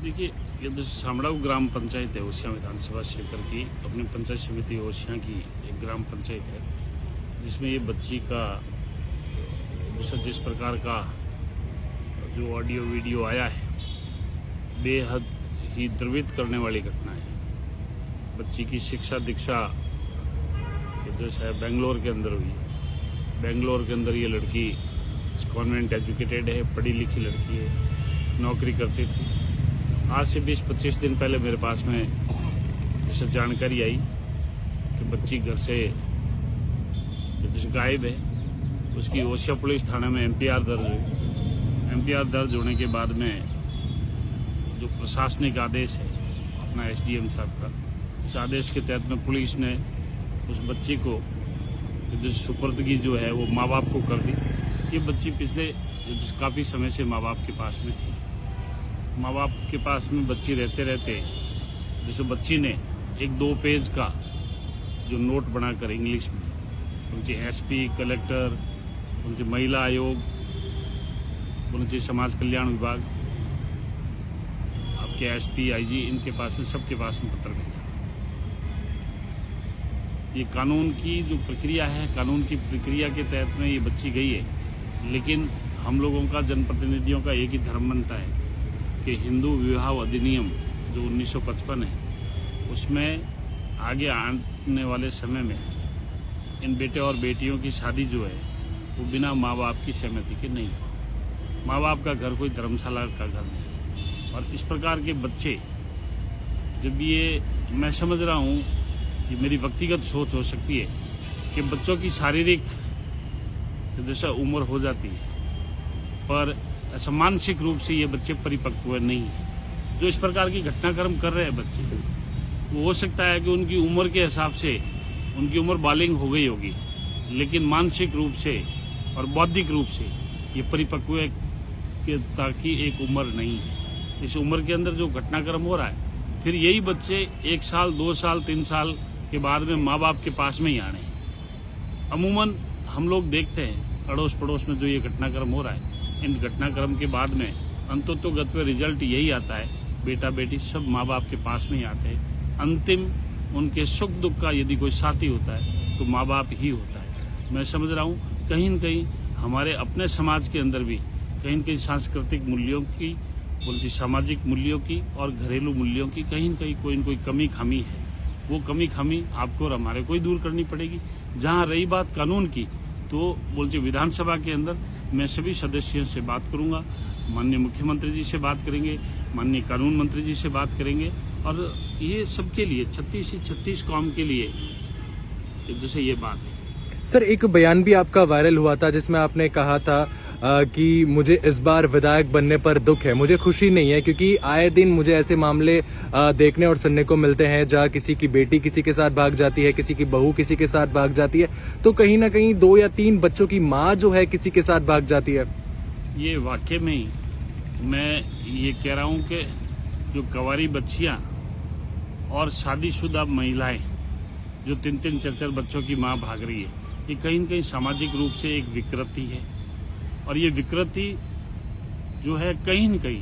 देखिए, ये जो सामड़ाऊ ग्राम पंचायत है ओसियां विधानसभा क्षेत्र की, अपनी पंचायत समिति ओसियां की एक ग्राम पंचायत है, जिसमें ये बच्ची का जिस प्रकार का जो ऑडियो वीडियो आया है, बेहद ही द्रवित करने वाली घटना है। बच्ची की शिक्षा दीक्षा जो है बेंगलोर के अंदर हुई है। बेंगलोर के अंदर ये लड़की कॉन्वेंट एजुकेटेड है, पढ़ी लिखी लड़की है, नौकरी करती थी। आज से 20-25 दिन पहले मेरे पास में जैसे जानकारी आई कि बच्ची घर से जो गायब है। उसकी ओसिया पुलिस थाने में एमपीआर दर्ज हुई। एमपीआर दर्ज होने के बाद में जो प्रशासनिक आदेश है अपना एसडीएम साहब का, उस आदेश के तहत में पुलिस ने उस बच्ची को जो सुपुर्दगी जो है वो माँ बाप को कर दी। ये बच्ची पिछले काफ़ी समय से माँ बाप के पास में थी। माँ बाप के पास में बच्ची रहते रहते जैसे बच्ची ने 1-2 पेज का जो नोट बनाकर इंग्लिश में उनके एसपी, कलेक्टर, उनके महिला आयोग, उनके समाज कल्याण विभाग, आपके एसपी, आईजी, इनके पास में सबके पास में पत्र भेजा। ये कानून की जो प्रक्रिया है, कानून की प्रक्रिया के तहत में ये बच्ची गई है। लेकिन हम लोगों का, जनप्रतिनिधियों का एक ही धर्म बनता है कि हिंदू विवाह अधिनियम जो 1955 है, उसमें आगे आने वाले समय में इन बेटे और बेटियों की शादी जो है वो बिना माँ बाप की सहमति के नहीं हो। माँ बाप का घर कोई धर्मशाला का घर नहीं। और इस प्रकार के बच्चे जब ये, मैं समझ रहा हूँ, ये मेरी व्यक्तिगत सोच हो सकती है कि बच्चों की शारीरिक जैसा उम्र हो जाती है, पर ऐसा मानसिक रूप से ये बच्चे परिपक्व नहीं है। जो इस प्रकार की घटनाक्रम कर रहे हैं बच्चे, वो हो सकता है कि उनकी उम्र के हिसाब से उनकी उम्र बालिग हो गई होगी, लेकिन मानसिक रूप से और बौद्धिक रूप से ये परिपक्वता की एक उम्र नहीं है। इस उम्र के अंदर जो घटनाक्रम हो रहा है, फिर यही बच्चे 1 साल, 2 साल, 3 साल के बाद में माँ बाप के पास में ही आने हैं। अमूमन हम लोग देखते हैं अड़ोस पड़ोस में जो ये घटनाक्रम हो रहा है, इन घटनाक्रम के बाद में अंततोगत में रिजल्ट यही आता है, बेटा बेटी सब माँ बाप के पास में ही आते हैं। अंतिम उनके सुख दुख का यदि कोई साथी होता है तो माँ बाप ही होता है। मैं समझ रहा हूँ कहीं न कहीं हमारे अपने समाज के अंदर भी कहीं न कहीं सांस्कृतिक मूल्यों की, बोलती सामाजिक मूल्यों की और घरेलू मूल्यों की कहीं न कहीं कोई न कोई कमी खामी है। वो कमी खामी आपको और हमारे को ही दूर करनी पड़ेगी। जहाँ रही बात कानून की, तो बोलते विधानसभा के अंदर मैं सभी सदस्यों से बात करूंगा, माननीय मुख्यमंत्री जी से बात करेंगे, माननीय कानून मंत्री जी से बात करेंगे, और ये सबके लिए 36 कौम के लिए जैसे ये बात है। सर, एक बयान भी आपका वायरल हुआ था जिसमें आपने कहा था कि मुझे इस बार विधायक बनने पर दुख है, मुझे खुशी नहीं है, क्योंकि आए दिन मुझे ऐसे मामले देखने और सुनने को मिलते हैं जहां किसी की बेटी किसी के साथ भाग जाती है, किसी की बहू किसी के साथ भाग जाती है, तो कहीं ना कहीं 2 या 3 बच्चों की माँ जो है किसी के साथ भाग जाती है। ये वाकई में ही मैं ये कह रहा हूँ कि जो कवारी बच्चियाँ और शादीशुदा महिलाएं जो 3-3, 4-4 बच्चों की माँ भाग रही है, ये कहीं न कहीं सामाजिक रूप से एक विकृति है। और ये विकृति जो है कहीं न कहीं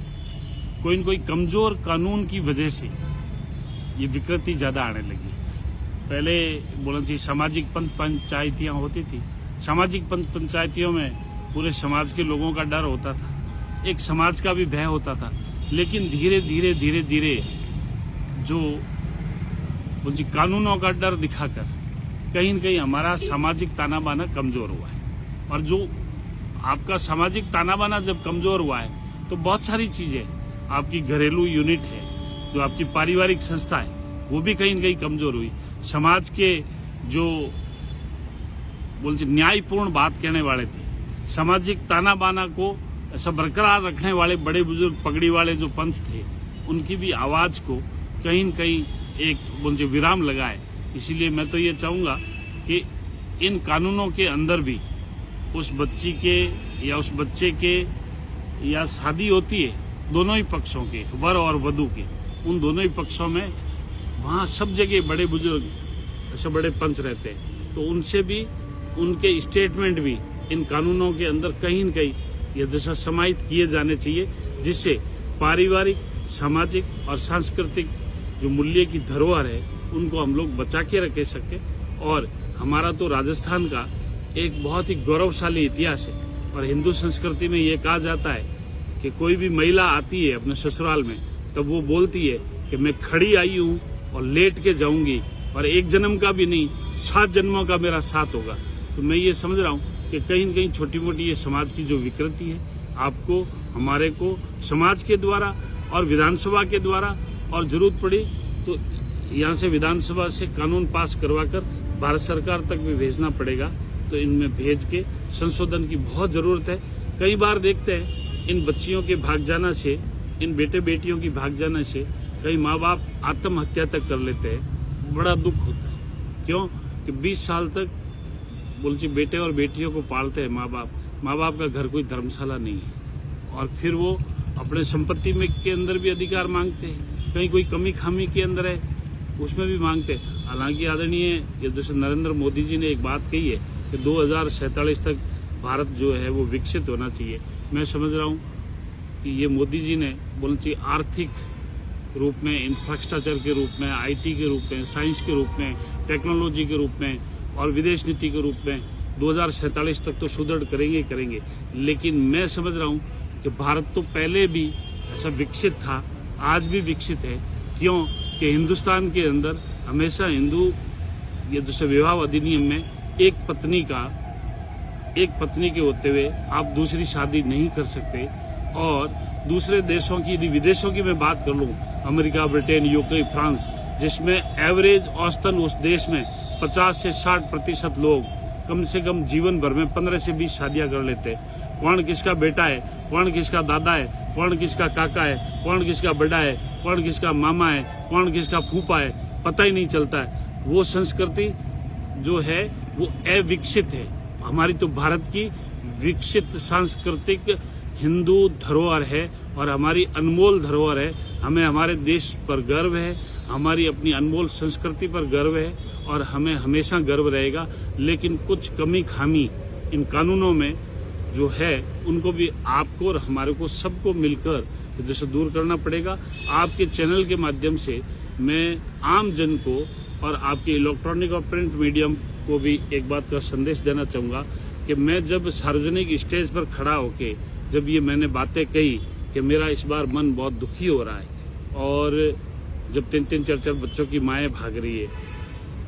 कोई न कोई कमजोर कानून की वजह से ये विकृति ज्यादा आने लगी। पहले बोलना चाहिए सामाजिक पंचायतियाँ होती थी। सामाजिक पंचायतियों में पूरे समाज के लोगों का डर होता था, एक समाज का भी भय होता था। लेकिन धीरे धीरे जो बोलती कानूनों का डर दिखाकर कहीं न कहीं हमारा सामाजिक ताना बाना कमजोर हुआ है। और जो आपका सामाजिक ताना बाना जब कमजोर हुआ है तो बहुत सारी चीजें, आपकी घरेलू यूनिट है, जो आपकी पारिवारिक संस्था है, वो भी कहीं न कहीं कमजोर हुई। समाज के जो बोलते न्यायपूर्ण बात कहने वाले थे, सामाजिक ताना बाना को ऐसा बरकरार रखने वाले बड़े बुजुर्ग पगड़ी वाले जो पंथ थे, उनकी भी आवाज को कहीं न कहीं एक बोलते विराम लगा है। इसीलिए मैं तो ये चाहूंगा कि इन कानूनों के अंदर भी उस बच्ची के या उस बच्चे के या शादी होती है दोनों ही पक्षों के, वर और वधू के, उन दोनों ही पक्षों में वहाँ सब जगह बड़े बुजुर्ग ऐसे बड़े पंच रहते हैं, तो उनसे भी उनके स्टेटमेंट भी इन कानूनों के अंदर कहीं न कहीं ये जैसा समाहित किए जाने चाहिए, जिससे पारिवारिक सामाजिक और सांस्कृतिक जो मूल्य की धरोहर है उनको हम लोग बचा के रख सके। और हमारा तो राजस्थान का एक बहुत ही गौरवशाली इतिहास है और हिंदू संस्कृति में ये कहा जाता है कि कोई भी महिला आती है अपने ससुराल में तब वो बोलती है कि मैं खड़ी आई हूँ और लेट के जाऊंगी और एक जन्म का भी नहीं 7 जन्मों का मेरा साथ होगा। तो मैं ये समझ रहा हूँ कि कहीं न कहीं छोटी मोटी ये समाज की जो विकृति है आपको हमारे को समाज के द्वारा और विधानसभा के द्वारा और जरूरत पड़ी तो यहाँ से विधानसभा से कानून पास करवाकर भारत सरकार तक भी भेजना पड़ेगा। तो इनमें भेज के संशोधन की बहुत जरूरत है। कई बार देखते हैं इन बच्चियों के भाग जाना से, इन बेटे बेटियों की भाग जाने से कई माँ बाप आत्महत्या तक कर लेते हैं। बड़ा दुख होता है। क्यों कि 20 साल तक बोलची बेटे और बेटियों को पालते हैं माँ बाप का घर कोई धर्मशाला नहीं है और फिर वो अपने संपत्ति में के अंदर भी अधिकार मांगते हैं। कहीं कोई कमी खामी के अंदर है उसमें भी मांगते हैं। हालांकि आदरणीय जैसे नरेंद्र मोदी जी ने एक बात कही है कि 2047 तक भारत जो है वो विकसित होना चाहिए। मैं समझ रहा हूँ कि ये मोदी जी ने बोलना चाहिए आर्थिक रूप में, इंफ्रास्ट्रक्चर के रूप में, IT के रूप में, साइंस के रूप में, टेक्नोलॉजी के रूप में और विदेश नीति के रूप में 2047 तक तो सुदृढ़ करेंगे। लेकिन मैं समझ रहा हूँ कि भारत तो पहले भी ऐसा विकसित था, आज भी विकसित है। क्यों कि हिंदुस्तान के अंदर हमेशा हिंदू ये जैसे विवाह अधिनियम में एक पत्नी के होते हुए आप दूसरी शादी नहीं कर सकते। और दूसरे देशों की, यदि विदेशों की मैं बात कर लूं, अमेरिका, ब्रिटेन, यूके, फ्रांस, जिसमें एवरेज औसतन उस देश में 50 से 60% लोग कम से कम जीवन भर में 15 से 20 शादियां कर लेते हैं। कौन किसका बेटा है, कौन किसका दादा है, कौन किसका काका है, कौन किसका बड़ा है, कौन किसका मामा है, कौन किसका फूफा है, पता ही नहीं चलता है। वो संस्कृति जो है वो अविकसित है। हमारी तो भारत की विकसित सांस्कृतिक हिंदू धरोहर है और हमारी अनमोल धरोहर है। हमें हमारे देश पर गर्व है, हमारी अपनी अनमोल संस्कृति पर गर्व है और हमें हमेशा गर्व रहेगा। लेकिन कुछ कमी खामी इन कानूनों में जो है उनको भी आपको और हमारे को सबको मिलकर जैसे दूर करना पड़ेगा। आपके चैनल के माध्यम से मैं आम जन को और आपके इलेक्ट्रॉनिक और प्रिंट मीडियम को भी एक बात का संदेश देना चाहूँगा कि मैं जब सार्वजनिक स्टेज पर खड़ा होके जब ये मैंने बातें कही कि मेरा इस बार मन बहुत दुखी हो रहा है और जब 3-3, 4-4 बच्चों की माएँ भाग रही है,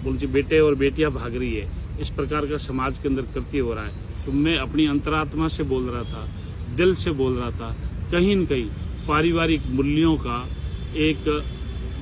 बोलती बेटे और बेटियां भाग रही है, इस प्रकार का समाज के अंदर कृत्य हो रहा है, तो मैं अपनी अंतरात्मा से बोल रहा था, दिल से बोल रहा था। कहीं न कहीं पारिवारिक मूल्यों का एक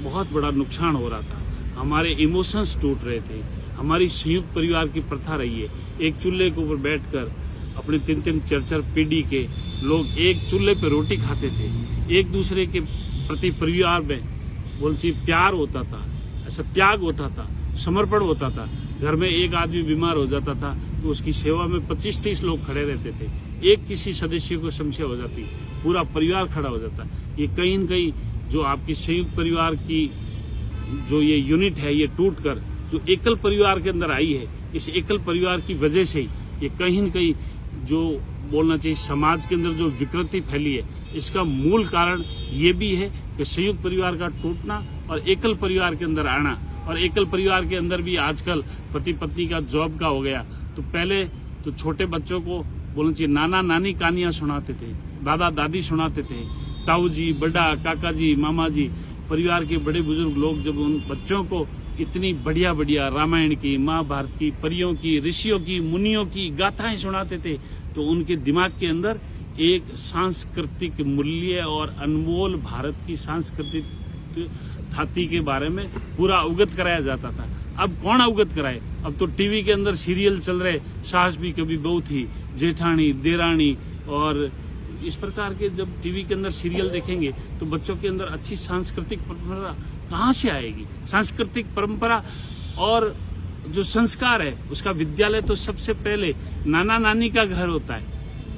बहुत बड़ा नुकसान हो रहा था। हमारे इमोशंस टूट रहे थे। हमारी संयुक्त परिवार की प्रथा रही है, एक चूल्हे के ऊपर बैठकर अपने 3-3, 4-4 पीढ़ी के लोग एक चूल्हे पे रोटी खाते थे। एक दूसरे के प्रति परिवार में बोलती प्यार होता था, ऐसा त्याग होता था, समर्पण होता था। घर में एक आदमी बीमार हो जाता था तो उसकी सेवा में 25-30 लोग खड़े रहते थे। एक किसी सदस्य को समस्या हो जाती, पूरा परिवार खड़ा हो जाता। ये कहीं न कहीं जो आपकी संयुक्त परिवार की जो ये यूनिट है, ये टूट कर जो एकल परिवार के अंदर आई है, इस एकल परिवार की वजह से ही ये कहीं न कहीं जो बोलना चाहिए समाज के अंदर जो विकृति फैली है, इसका मूल कारण ये भी है कि संयुक्त परिवार का टूटना और एकल परिवार के अंदर आना। और एकल परिवार के अंदर भी आजकल पति पत्नी का जॉब का हो गया। तो पहले तो छोटे बच्चों को बोलना चाहिए नाना नानी कहानियां सुनाते थे, दादा दादी सुनाते थे, ताऊ जी, बड़ा काका जी, मामा जी, परिवार के बड़े बुजुर्ग लोग जब उन बच्चों को इतनी बढ़िया बढ़िया रामायण की, महाभारत की, परियों की, ऋषियों की, मुनियों की गाथाएं सुनाते थे, तो उनके दिमाग के अंदर एक सांस्कृतिक मूल्य और अनमोल भारत की सांस्कृतिक धाती के बारे में पूरा अवगत कराया जाता था। अब कौन अवगत कराए? अब तो टीवी के अंदर सीरियल चल रहे, सास भी कभी बहू थी, जेठानी, देरानी, और इस प्रकार के जब टीवी के अंदर सीरियल देखेंगे तो बच्चों के अंदर अच्छी सांस्कृतिक परंपरा कहाँ से आएगी? सांस्कृतिक परंपरा और जो संस्कार है उसका विद्यालय तो सबसे पहले नाना नानी का घर होता है,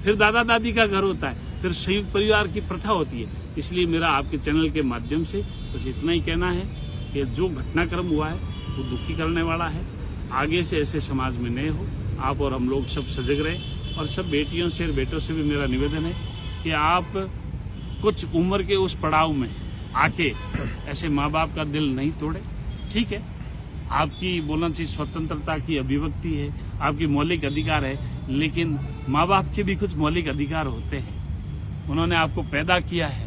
फिर दादा दादी का घर होता है, फिर संयुक्त परिवार की प्रथा होती है। इसलिए मेरा आपके चैनल के माध्यम से बस इतना ही कहना है कि जो घटनाक्रम हुआ है वो दुखी करने वाला है। आगे से ऐसे समाज में नहीं हो। आप और हम लोग सब सजग रहे। और सब बेटियों से और बेटों से भी मेरा निवेदन है कि आप कुछ उम्र के उस पड़ाव में आके ऐसे माँ बाप का दिल नहीं तोड़े। ठीक है, आपकी बोलना चाहिए स्वतंत्रता की अभिव्यक्ति है, आपकी मौलिक अधिकार है, लेकिन माँ बाप के भी कुछ मौलिक अधिकार होते हैं। उन्होंने आपको पैदा किया है,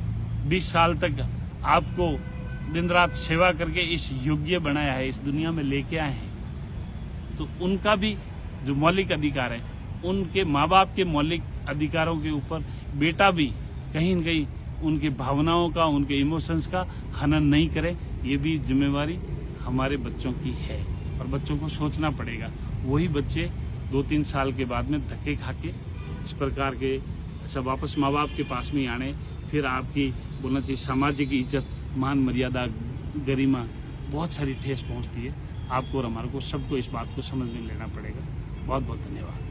20 साल तक आपको दिन रात सेवा करके इस योग्य बनाया है, इस दुनिया में लेके आए हैं, तो उनका भी जो मौलिक अधिकार है, उनके माँ बाप के मौलिक अधिकारों के ऊपर बेटा भी कहीं न कहीं उनकी भावनाओं का, उनके इमोशंस का हनन नहीं करे। ये भी जिम्मेवारी हमारे बच्चों की है और बच्चों को सोचना पड़ेगा। वही बच्चे 2-3 साल के बाद में धक्के खा के इस प्रकार के सब वापस माँ बाप के पास में आने, फिर आपकी बोलना चाहिए सामाजिक इज्जत, मान मर्यादा, गरिमा, बहुत सारी ठेस पहुंचती है। आपको और हमारे को सबको इस बात को समझ में लेना पड़ेगा। बहुत बहुत धन्यवाद।